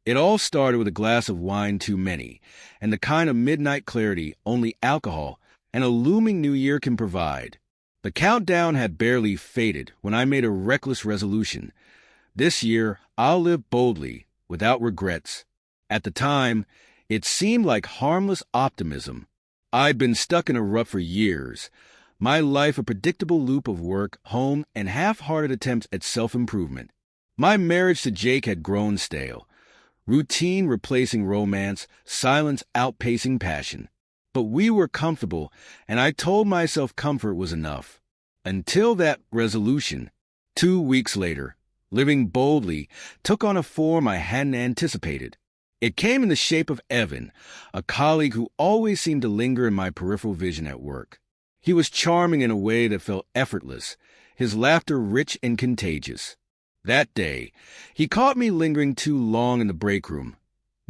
It all started with a glass of wine too many, and the kind of midnight clarity only alcohol and a looming new year can provide. The countdown had barely faded when I made a reckless resolution. This year, I'll live boldly, without regrets. At the time, it seemed like harmless optimism. I'd been stuck in a rut for years, my life a predictable loop of work, home, and half-hearted attempts at self-improvement. My marriage to Jake had grown stale, routine replacing romance, silence outpacing passion. But we were comfortable, and I told myself comfort was enough. Until that resolution, 2 weeks later, living boldly, took on a form I hadn't anticipated. It came in the shape of Evan, a colleague who always seemed to linger in my peripheral vision at work. He was charming in a way that felt effortless, his laughter rich and contagious. That day, he caught me lingering too long in the break room,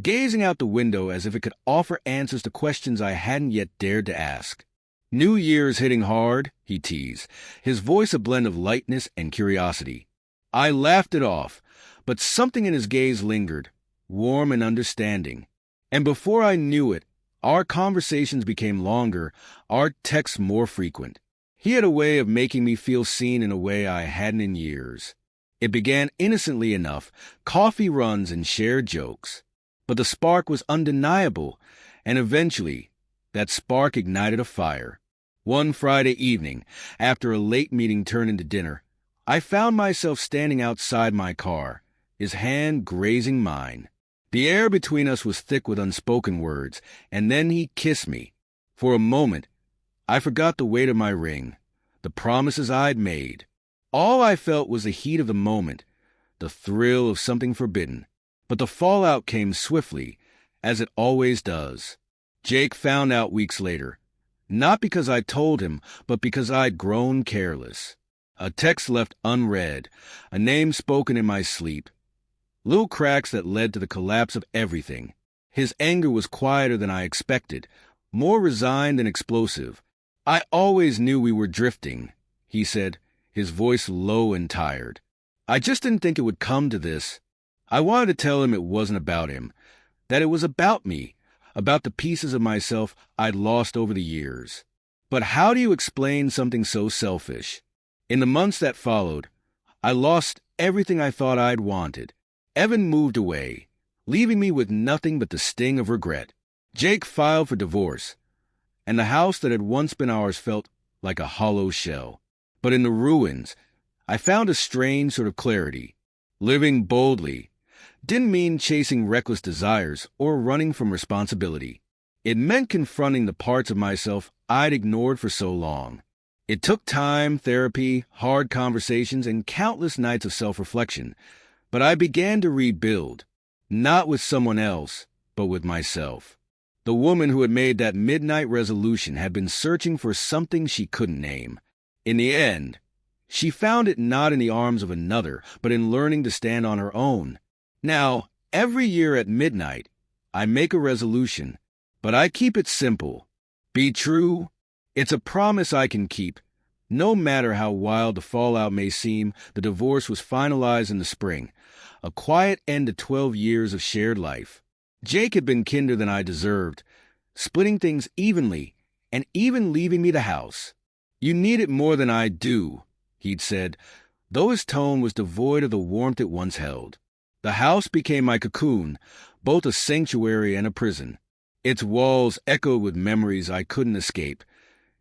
gazing out the window as if it could offer answers to questions I hadn't yet dared to ask. "New Year's hitting hard," he teased, his voice a blend of lightness and curiosity. I laughed it off, but something in his gaze lingered, warm and understanding. And before I knew it, our conversations became longer, our texts more frequent. He had a way of making me feel seen in a way I hadn't in years. It began innocently enough, coffee runs and shared jokes. But the spark was undeniable, and eventually, that spark ignited a fire. One Friday evening, after a late meeting turned into dinner, I found myself standing outside my car, his hand grazing mine. The air between us was thick with unspoken words, and then he kissed me. For a moment, I forgot the weight of my ring, the promises I'd made. All I felt was the heat of the moment, the thrill of something forbidden. But the fallout came swiftly, as it always does. Jake found out weeks later, not because I told him, but because I'd grown careless. A text left unread, a name spoken in my sleep. Little cracks that led to the collapse of everything. His anger was quieter than I expected, more resigned and explosive. "I always knew we were drifting," he said, his voice low and tired. "I just didn't think it would come to this." I wanted to tell him it wasn't about him, that it was about me, about the pieces of myself I'd lost over the years. But how do you explain something so selfish? In the months that followed, I lost everything I thought I'd wanted. Evan moved away, leaving me with nothing but the sting of regret. Jake filed for divorce, and the house that had once been ours felt like a hollow shell. But in the ruins, I found a strange sort of clarity. Living boldly didn't mean chasing reckless desires or running from responsibility. It meant confronting the parts of myself I'd ignored for so long. It took time, therapy, hard conversations, and countless nights of self-reflection. But I began to rebuild, not with someone else, but with myself. The woman who had made that midnight resolution had been searching for something she couldn't name. In the end, she found it not in the arms of another, but in learning to stand on her own. Now, every year at midnight, I make a resolution, but I keep it simple. Be true. It's a promise I can keep. No matter how wild the fallout may seem, the divorce was finalized in the spring, a quiet end to 12 years of shared life. Jake had been kinder than I deserved, splitting things evenly and even leaving me the house. "You need it more than I do," he'd said, though his tone was devoid of the warmth it once held. The house became my cocoon, both a sanctuary and a prison. Its walls echoed with memories I couldn't escape.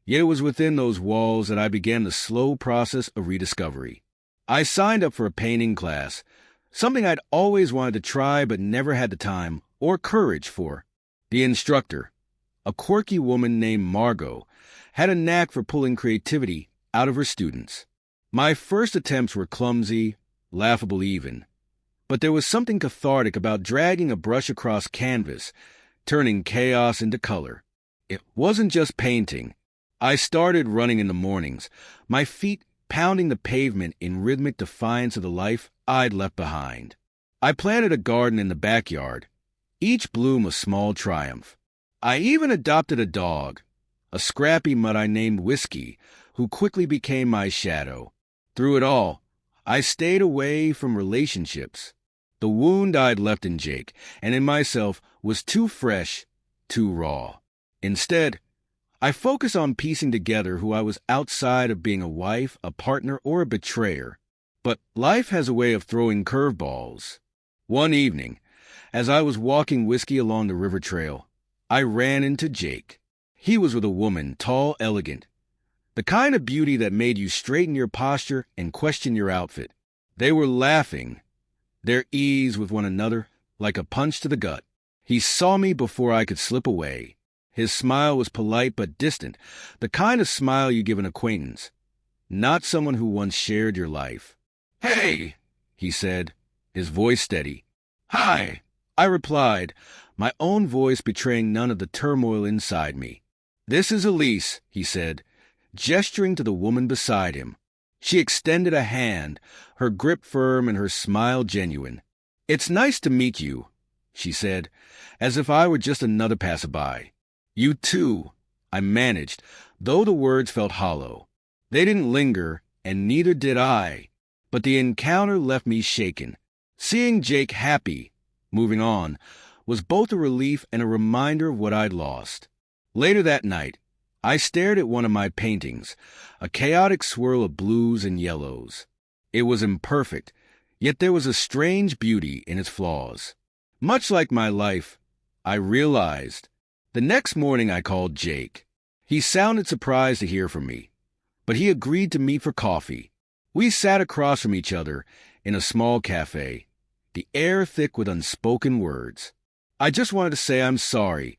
Yet it was within those walls that I began the slow process of rediscovery. I signed up for a painting class, something I'd always wanted to try but never had the time or courage for. The instructor, a quirky woman named Margot, had a knack for pulling creativity out of her students. My first attempts were clumsy, laughable even. But there was something cathartic about dragging a brush across canvas, turning chaos into color. It wasn't just painting. I started running in the mornings, my feet pounding the pavement in rhythmic defiance of the life I'd left behind. I planted a garden in the backyard, each bloom a small triumph. I even adopted a dog, a scrappy mutt I named Whiskey, who quickly became my shadow. Through it all, I stayed away from relationships. The wound I'd left in Jake and in myself was too fresh, too raw. Instead, I focused on piecing together who I was outside of being a wife, a partner, or a betrayer. But life has a way of throwing curveballs. One evening, as I was walking whiskey along the river trail, I ran into Jake. He was with a woman, tall, elegant, the kind of beauty that made you straighten your posture and question your outfit. They were laughing, their ease with one another, like a punch to the gut. He saw me before I could slip away. His smile was polite but distant, the kind of smile you give an acquaintance, not someone who once shared your life. "Hey," he said, his voice steady. "Hi," I replied, my own voice betraying none of the turmoil inside me. "This is Elise," he said, gesturing to the woman beside him. She extended a hand, her grip firm and her smile genuine. "It's nice to meet you," she said, as if I were just another passerby. "You too," I managed, though the words felt hollow. They didn't linger, and neither did I, but the encounter left me shaken. Seeing Jake happy, moving on, was both a relief and a reminder of what I'd lost. Later that night, I stared at one of my paintings, a chaotic swirl of blues and yellows. It was imperfect, yet there was a strange beauty in its flaws. Much like my life, I realized. The next morning I called Jake. He sounded surprised to hear from me, but he agreed to meet for coffee. We sat across from each other in a small cafe, the air thick with unspoken words. "I just wanted to say I'm sorry,"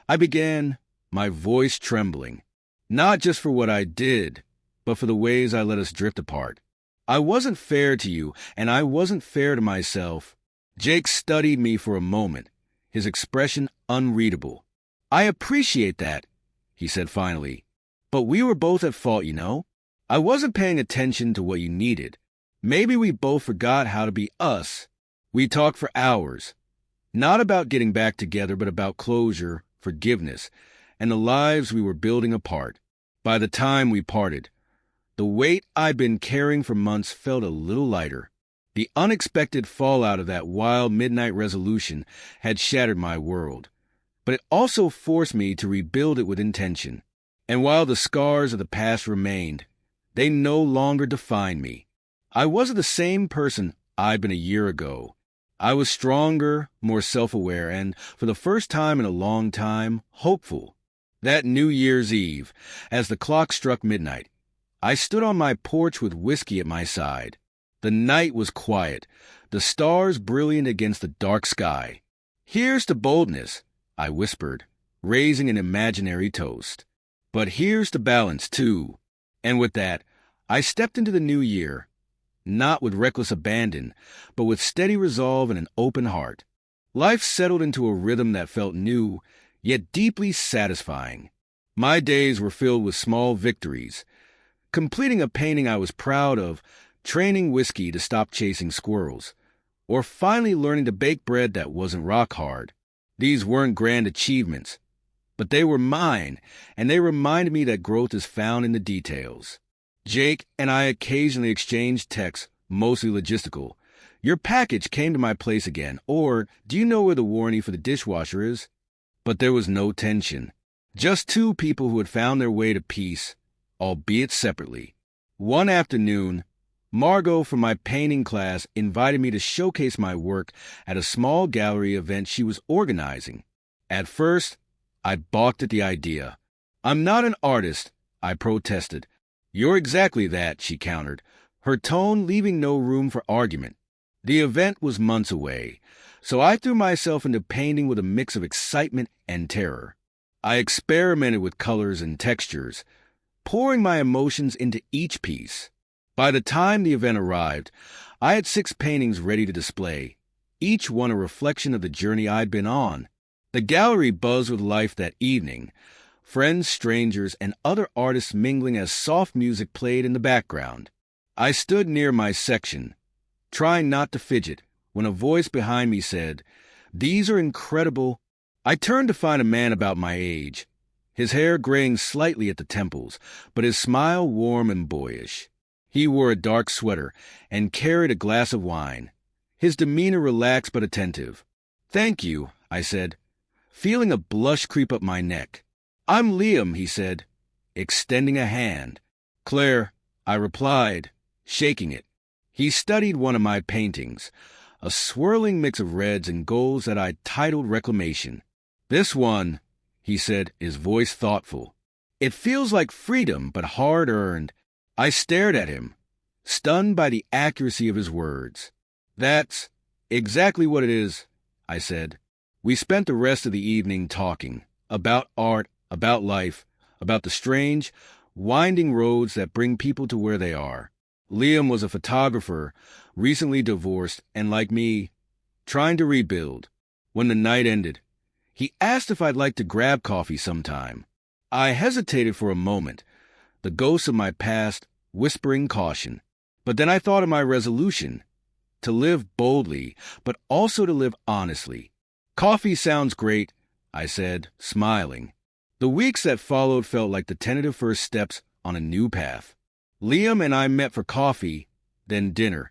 I began, my voice trembling. "Not just for what I did, but for the ways I let us drift apart. I wasn't fair to you, and I wasn't fair to myself." Jake studied me for a moment, his expression unreadable. "I appreciate that," he said finally. "But we were both at fault, you know. I wasn't paying attention to what you needed. Maybe we both forgot how to be us." We talked for hours, not about getting back together, but about closure, forgiveness, and the lives we were building apart. By the time we parted, the weight I'd been carrying for months felt a little lighter. The unexpected fallout of that wild midnight resolution had shattered my world, but it also forced me to rebuild it with intention. And while the scars of the past remained, they no longer defined me. I wasn't the same person I'd been a year ago. I was stronger, more self-aware, and, for the first time in a long time, hopeful. That New Year's Eve, as the clock struck midnight, I stood on my porch with whiskey at my side. The night was quiet, the stars brilliant against the dark sky. "Here's to boldness," I whispered, raising an imaginary toast. "But here's to balance, too." And with that, I stepped into the new year, not with reckless abandon, but with steady resolve and an open heart. Life settled into a rhythm that felt new, yet deeply satisfying. My days were filled with small victories, completing a painting I was proud of, training whiskey to stop chasing squirrels, or finally learning to bake bread that wasn't rock hard. These weren't grand achievements, but they were mine, and they reminded me that growth is found in the details. Jake and I occasionally exchanged texts, mostly logistical. "Your package came to my place again," or "Do you know where the warranty for the dishwasher is?" But there was no tension. Just two people who had found their way to peace, albeit separately. One afternoon, Margot from my painting class invited me to showcase my work at a small gallery event she was organizing. At first, I balked at the idea. "I'm not an artist," I protested. "You're exactly that," she countered, her tone leaving no room for argument. The event was months away, so I threw myself into painting with a mix of excitement and terror. I experimented with colors and textures, pouring my emotions into each piece. By the time the event arrived, I had 6 paintings ready to display, each one a reflection of the journey I'd been on. The gallery buzzed with life that evening, friends, strangers, and other artists mingling as soft music played in the background. I stood near my section, trying not to fidget, when a voice behind me said, "These are incredible." I turned to find a man about my age, his hair graying slightly at the temples, but his smile warm and boyish. He wore a dark sweater and carried a glass of wine. his demeanor relaxed but attentive. "Thank you," I said, feeling a blush creep up my neck. "I'm Liam," he said, extending a hand. "Claire," I replied, shaking it. He studied one of my paintings, a swirling mix of reds and golds that I titled Reclamation. "This one," he said, his voice thoughtful. "It feels like freedom, but hard-earned." I stared at him, stunned by the accuracy of his words. "That's exactly what it is," I said. We spent the rest of the evening talking about art, about life, about the strange, winding roads that bring people to where they are. Liam was a photographer, recently divorced, and like me, trying to rebuild. When the night ended, he asked if I'd like to grab coffee sometime. I hesitated for a moment, the ghosts of my past whispering caution. But then I thought of my resolution, to live boldly, but also to live honestly. "Coffee sounds great," I said, smiling. The weeks that followed felt like the tentative first steps on a new path. Liam and I met for coffee, then dinner,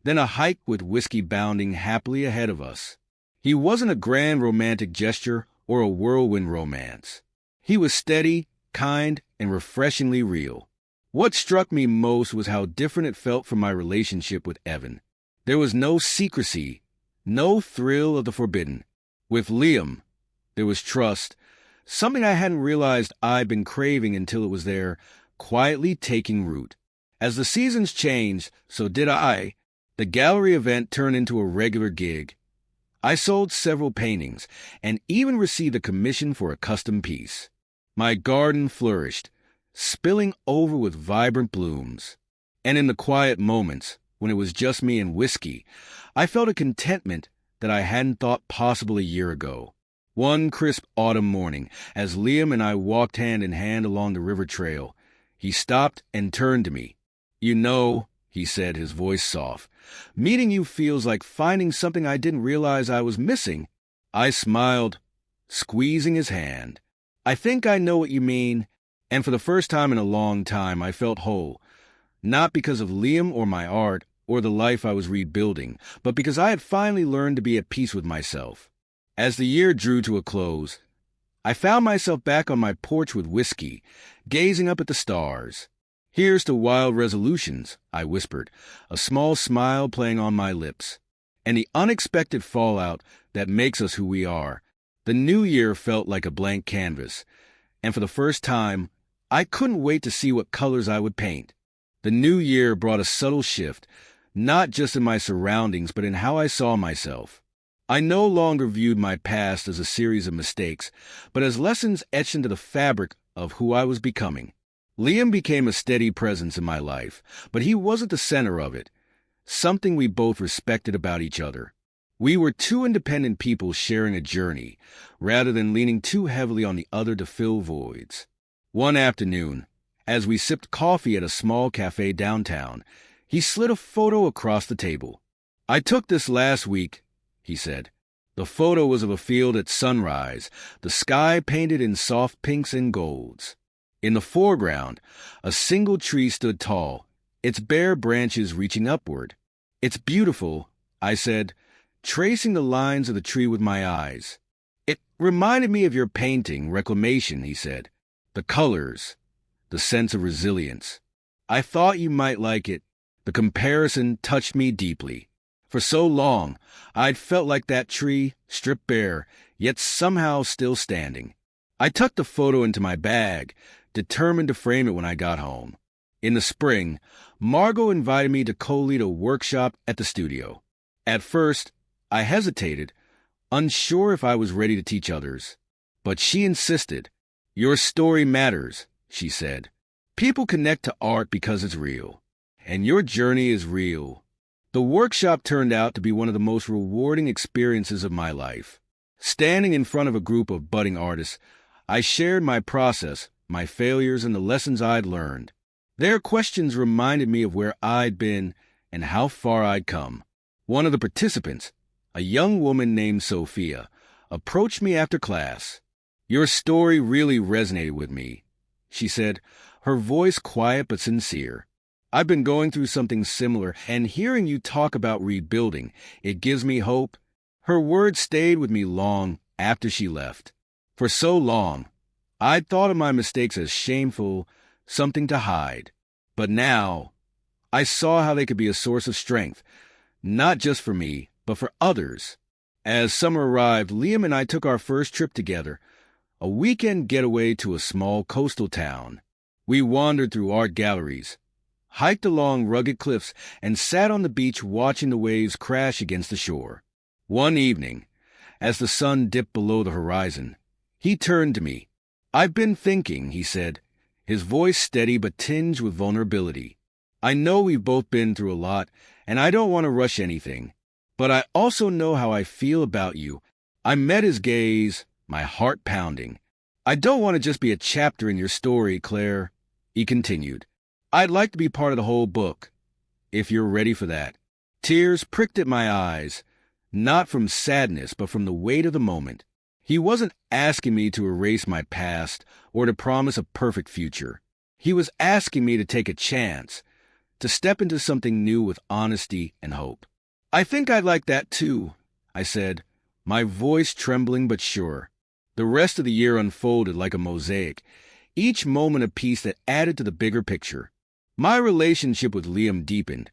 then a hike with whiskey bounding happily ahead of us. He wasn't a grand romantic gesture or a whirlwind romance. He was steady, kind, and refreshingly real. What struck me most was how different it felt from my relationship with Evan. There was no secrecy, no thrill of the forbidden. With Liam, there was trust, something I hadn't realized I'd been craving until it was there, quietly taking root. As the seasons changed, so did I. The gallery event turned into a regular gig. I sold several paintings and even received a commission for a custom piece. My garden flourished, spilling over with vibrant blooms. And in the quiet moments, when it was just me and whiskey, I felt a contentment that I hadn't thought possible a year ago. One crisp autumn morning, as Liam and I walked hand in hand along the river trail, he stopped and turned to me. "You know," he said, his voice soft, "meeting you feels like finding something I didn't realize I was missing." I smiled, squeezing his hand. "I think I know what you mean," and for the first time in a long time I felt whole, not because of Liam or my art or the life I was rebuilding, but because I had finally learned to be at peace with myself. As the year drew to a close, I found myself back on my porch with whiskey, gazing up at the stars. "Here's to wild resolutions," I whispered, a small smile playing on my lips. "And the unexpected fallout that makes us who we are." The new year felt like a blank canvas, and for the first time, I couldn't wait to see what colors I would paint. The new year brought a subtle shift, not just in my surroundings, but in how I saw myself. I no longer viewed my past as a series of mistakes, but as lessons etched into the fabric of who I was becoming. Liam became a steady presence in my life, but he wasn't the center of it, something we both respected about each other. We were two independent people sharing a journey, rather than leaning too heavily on the other to fill voids. One afternoon, as we sipped coffee at a small cafe downtown, he slid a photo across the table. "I took this last week," he said. The photo was of a field at sunrise, the sky painted in soft pinks and golds. In the foreground, a single tree stood tall, its bare branches reaching upward. "It's beautiful," I said, tracing the lines of the tree with my eyes. "It reminded me of your painting, Reclamation," he said. "The colors, the sense of resilience. I thought you might like it." The comparison touched me deeply. For so long, I'd felt like that tree, stripped bare, yet somehow still standing. I tucked the photo into my bag, determined to frame it when I got home. In the spring, Margot invited me to co-lead a workshop at the studio. At first, I hesitated, unsure if I was ready to teach others. But she insisted. "Your story matters," she said. "People connect to art because it's real. And your journey is real." The workshop turned out to be one of the most rewarding experiences of my life. Standing in front of a group of budding artists, I shared my process, my failures, and the lessons I'd learned. Their questions reminded me of where I'd been and how far I'd come. One of the participants, a young woman named Sophia, approached me after class. "Your story really resonated with me," she said, her voice quiet but sincere. I've been going through something similar, and hearing you talk about rebuilding, it gives me hope. Her words stayed with me long after she left. For so long, I'd thought of my mistakes as shameful, something to hide. But now, I saw how they could be a source of strength, not just for me, but for others. As summer arrived, Liam and I took our first trip together, a weekend getaway to a small coastal town. We wandered through art galleries, hiked along rugged cliffs, and sat on the beach watching the waves crash against the shore. One evening, as the sun dipped below the horizon, he turned to me. "I've been thinking," he said, his voice steady but tinged with vulnerability. "I know we've both been through a lot, and I don't want to rush anything. But I also know how I feel about you." I met his gaze, my heart pounding. "I don't want to just be a chapter in your story, Claire," he continued. "I'd like to be part of the whole book, if you're ready for that." Tears pricked at my eyes, not from sadness, but from the weight of the moment. He wasn't asking me to erase my past or to promise a perfect future. He was asking me to take a chance, to step into something new with honesty and hope. "I think I'd like that too," I said, my voice trembling but sure. The rest of the year unfolded like a mosaic, each moment a piece that added to the bigger picture. My relationship with Liam deepened,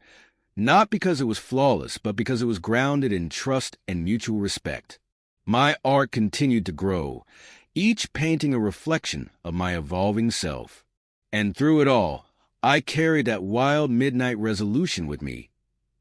not because it was flawless, but because it was grounded in trust and mutual respect. My art continued to grow, each painting a reflection of my evolving self. And through it all, I carried that wild midnight resolution with me,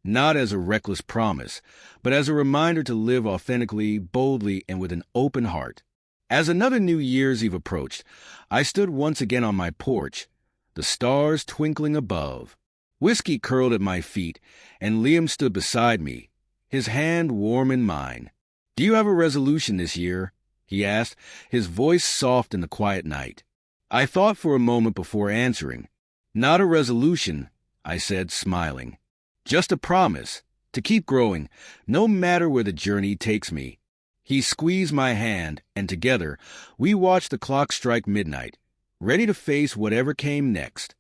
not as a reckless promise, but as a reminder to live authentically, boldly, and with an open heart. As another New Year's Eve approached, I stood once again on my porch, the stars twinkling above. Whiskey curled at my feet, and Liam stood beside me, his hand warm in mine. "Do you have a resolution this year?" he asked, his voice soft in the quiet night. I thought for a moment before answering. "Not a resolution," I said, smiling. "Just a promise to keep growing, no matter where the journey takes me." He squeezed my hand, and together we watched the clock strike midnight, ready to face whatever came next.